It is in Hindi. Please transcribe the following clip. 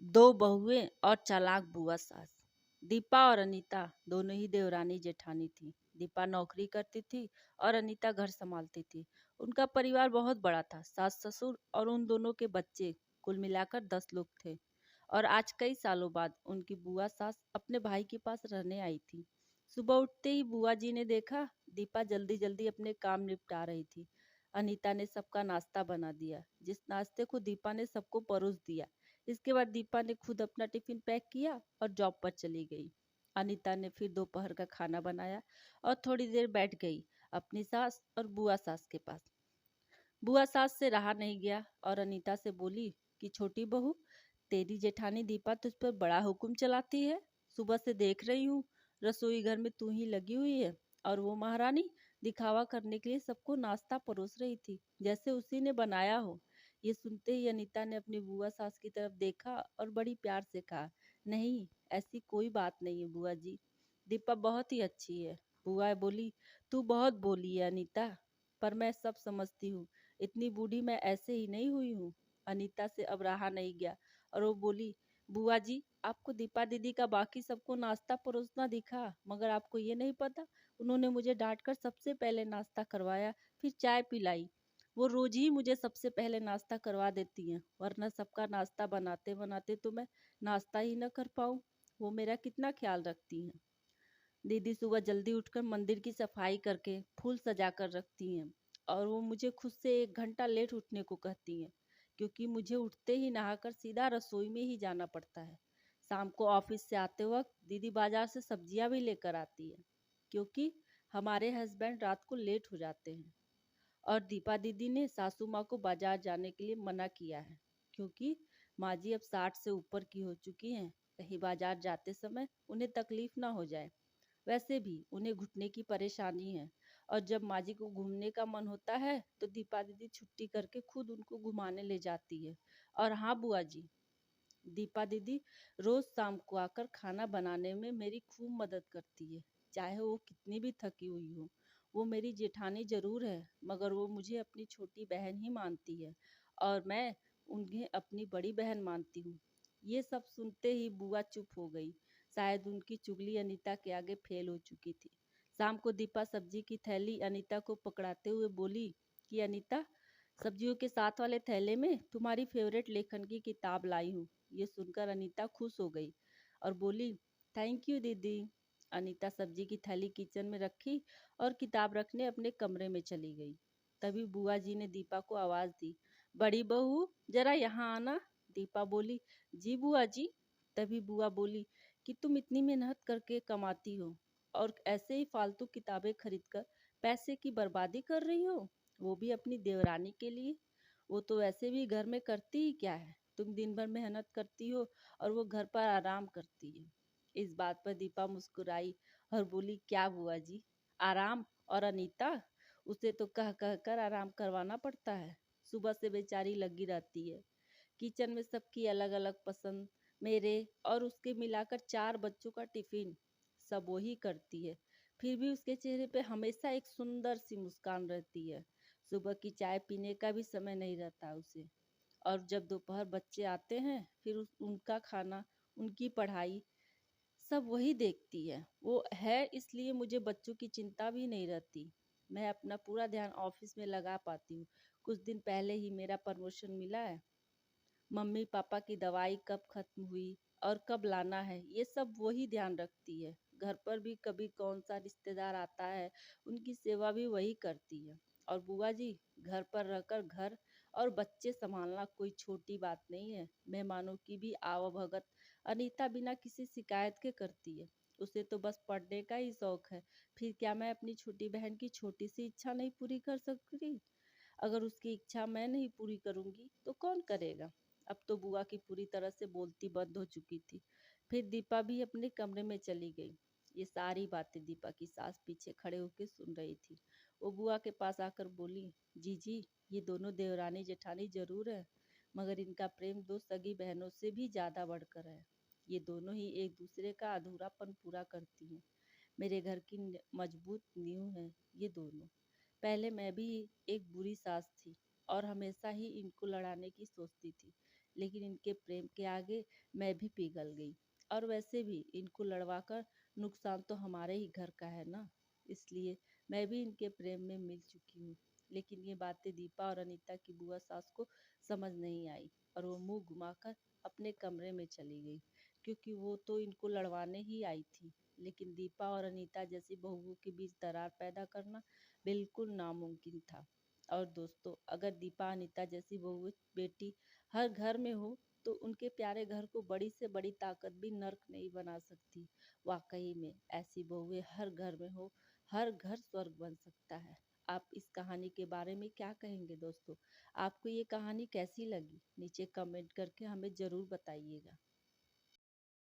दो बहुएं और चालाक बुआ सास। दीपा और अनीता दोनों ही देवरानी जेठानी थी। दीपा नौकरी करती थी और अनीता घर संभालती थी। उनका परिवार बहुत बड़ा था, सास ससुर और उन दोनों के बच्चे, कुल मिलाकर 10 लोग थे। और आज कई सालों बाद उनकी बुआ सास अपने भाई के पास रहने आई थी। सुबह उठते ही बुआ जी ने देखा दीपा जल्दी जल्दी अपने काम निपटा रही थी। अनीता ने सबका नाश्ता बना दिया। जिस नाश्ते को दीपा ने सबको परोस दिया, इसके बाद दीपा ने खुद अपना टिफिन पैक किया और जॉब पर चली गई। अनीता ने फिर दोपहर का खाना बनाया और थोड़ी देर बैठ गई अपनी सास और बुआ सास के पास। बुआ सास से रहा नहीं गया और अनीता से बोली कि छोटी बहू, तेरी जेठानी दीपा तुझ पर बड़ा हुक्म चलाती है। सुबह से देख रही हूँ रसोई घर में तू ही लगी हुई है और वो महारानी दिखावा करने के लिए सबको नाश्ता परोस रही थी, जैसे उसी ने बनाया हो। ये सुनते ही अनीता ने अपनी बुआ सास की तरफ देखा और बड़ी प्यार से कहा, नहीं, ऐसी कोई बात नहीं है बुआ जी, दीपा बहुत ही अच्छी है। बुआ बोली, तू बहुत बोली है अनीता, पर मैं सब समझती हूँ। इतनी बूढ़ी मैं ऐसे ही नहीं हुई हूँ। अनीता से अब रहा नहीं गया और वो बोली, बुआ जी, आपको दीपा दीदी का बाकी सबको नाश्ता परोसना दिखा, मगर आपको ये नहीं पता उन्होंने मुझे डांट कर सबसे पहले नाश्ता करवाया, फिर चाय पिलाई। वो रोज ही मुझे सबसे पहले नाश्ता करवा देती हैं, वरना सबका नाश्ता बनाते बनाते तो मैं नाश्ता ही न कर पाऊँ। वो मेरा कितना ख्याल रखती हैं। दीदी सुबह जल्दी उठकर मंदिर की सफाई करके फूल सजा कर रखती हैं और वो मुझे खुद से 1 घंटा लेट उठने को कहती हैं, क्योंकि मुझे उठते ही नहाकर सीधा रसोई में ही जाना पड़ता है। शाम को ऑफिस से आते वक्त दीदी बाजार से सब्जियां भी लेकर आती है, क्योंकि हमारे हस्बैंड रात को लेट हो जाते हैं। और दीपा दीदी ने सासू माँ को बाजार जाने के लिए मना किया है, क्योंकि माँ जी अब 60 से ऊपर की हो चुकी हैं, कहीं बाजार जाते समय उन्हें तकलीफ ना हो जाए। वैसे भी उन्हें घुटने की परेशानी है और जब माँ जी को घूमने का मन होता है तो दीपा दीदी छुट्टी करके खुद उनको घुमाने ले जाती है। और हाँ बुआ जी, दीपा दीदी रोज शाम को आकर खाना बनाने में मेरी खूब मदद करती है, चाहे वो कितनी भी थकी हुई हो। वो मेरी जेठानी जरूर है, मगर वो मुझे अपनी छोटी बहन ही मानती है और मैं उन्हें अपनी बड़ी बहन मानती हूँ। ये सब सुनते ही बुआ चुप हो गई। शायद उनकी चुगली अनीता के आगे फेल हो चुकी थी। शाम को दीपा सब्जी की थैली अनीता को पकड़ाते हुए बोली कि अनीता, सब्जियों के साथ वाले थैले में तुम्हारी फेवरेट लेखन की किताब लाई हूँ। ये सुनकर अनीता खुश हो गई और बोली, थैंक यू दीदी। अनीता सब्जी की थैली किचन में रखी और किताब रखने अपने कमरे में चली गई। तभी बुआ जी ने दीपा को आवाज दी, बड़ी बहू, जरा यहाँ आना। दीपा बोली, जी बुआ जी। तभी बुआ बोली कि तुम इतनी मेहनत करके कमाती हो और ऐसे ही फालतू किताबें खरीदकर पैसे की बर्बादी कर रही हो, वो भी अपनी देवरानी के लिए। वो तो वैसे भी घर में करती ही क्या है, तुम दिन भर मेहनत करती हो और वो घर पर आराम करती है। इस बात पर दीपा मुस्कुराई और बोली, क्या बुआ जी, आराम? और अनीता, उसे तो कह कह कर आराम करवाना पड़ता है। सुबह से बेचारी लगी रहती है। किचन में सबकी अलग अलग पसंद, मेरे और उसके मिलाकर 4 बच्चों का टिफिन, सब वही करती है। फिर भी उसके चेहरे पे हमेशा एक सुंदर सी मुस्कान रहती है। सुबह की चाय पीने का भी समय नहीं रहता उसे। और जब दोपहर बच्चे आते हैं, फिर उनका खाना, उनकी पढ़ाई, सब वही देखती है। वो है, इसलिए मुझे बच्चों की चिंता भी नहीं रहती। मैं अपना पूरा ध्यान ऑफिस में लगा पाती हूँ। कुछ दिन पहले ही मेरा प्रमोशन मिला है। मम्मी पापा की दवाई कब खत्म हुई और कब लाना है, ये सब वही ध्यान रखती है। घर पर भी कभी कौन सा रिश्तेदार आता है, उनकी सेवा भी वही करती है। और बुआ जी, घर पर रहकर घर और बच्चे संभालना कोई छोटी बात नहीं है। मेहमानों की भी आवभगत अनीता बिना किसी शिकायत के करती है। उसे तो बस पढ़ने का ही शौक है। फिर क्या मैं अपनी छोटी बहन की छोटी सी इच्छा नहीं पूरी कर सकती? अगर उसकी इच्छा मैं नहीं पूरी करूंगी तो कौन करेगा? अब तो बुआ की पूरी तरह से बोलती बंद हो चुकी थी। फिर दीपा भी अपने कमरे में चली गई। ये सारी बातें दीपा की सास पीछे खड़े होकर सुन रही थी। वो बुआ के पास आकर बोली, जीजी, ये दोनों देवरानी जेठानी जरूर है, मगर इनका प्रेम 2 सगी बहनों से भी ज्यादा बढ़कर है। ये दोनों ही एक दूसरे का अधूरापन पूरा करती हैं। मेरे घर की मजबूत नींव है ये दोनों। पहले मैं भी एक बुरी सास थी और हमेशा ही इनको लड़ाने की सोचती थी, लेकिन इनके प्रेम के आगे मैं भी पिघल गई। और वैसे भी इनको लड़वाकर नुकसान तो हमारे ही घर का है ना, इसलिए मैं भी इनके प्रेम में मिल चुकी हूँ। लेकिन ये बातें दीपा और अनीता की बुआ सास को समझ नहीं आई और वो मुंह घुमाकर अपने कमरे में चली गई, क्योंकि वो तो इनको लड़वाने ही आई थी। लेकिन दीपा और अनीता जैसी बहुओं के बीच दरार पैदा करना बिल्कुल नामुमकिन था। और दोस्तों, अगर दीपा अनीता जैसी बहू बेटी हर घर में हो तो उनके प्यारे घर को बड़ी से बड़ी ताकत भी नर्क नहीं बना सकती। वाकई में ऐसी बहुएं हर घर में हो, हर घर स्वर्ग बन सकता है। आप इस कहानी के बारे में क्या कहेंगे दोस्तों? आपको ये कहानी कैसी लगी? नीचे कमेंट करके हमें ज़रूर बताइएगा।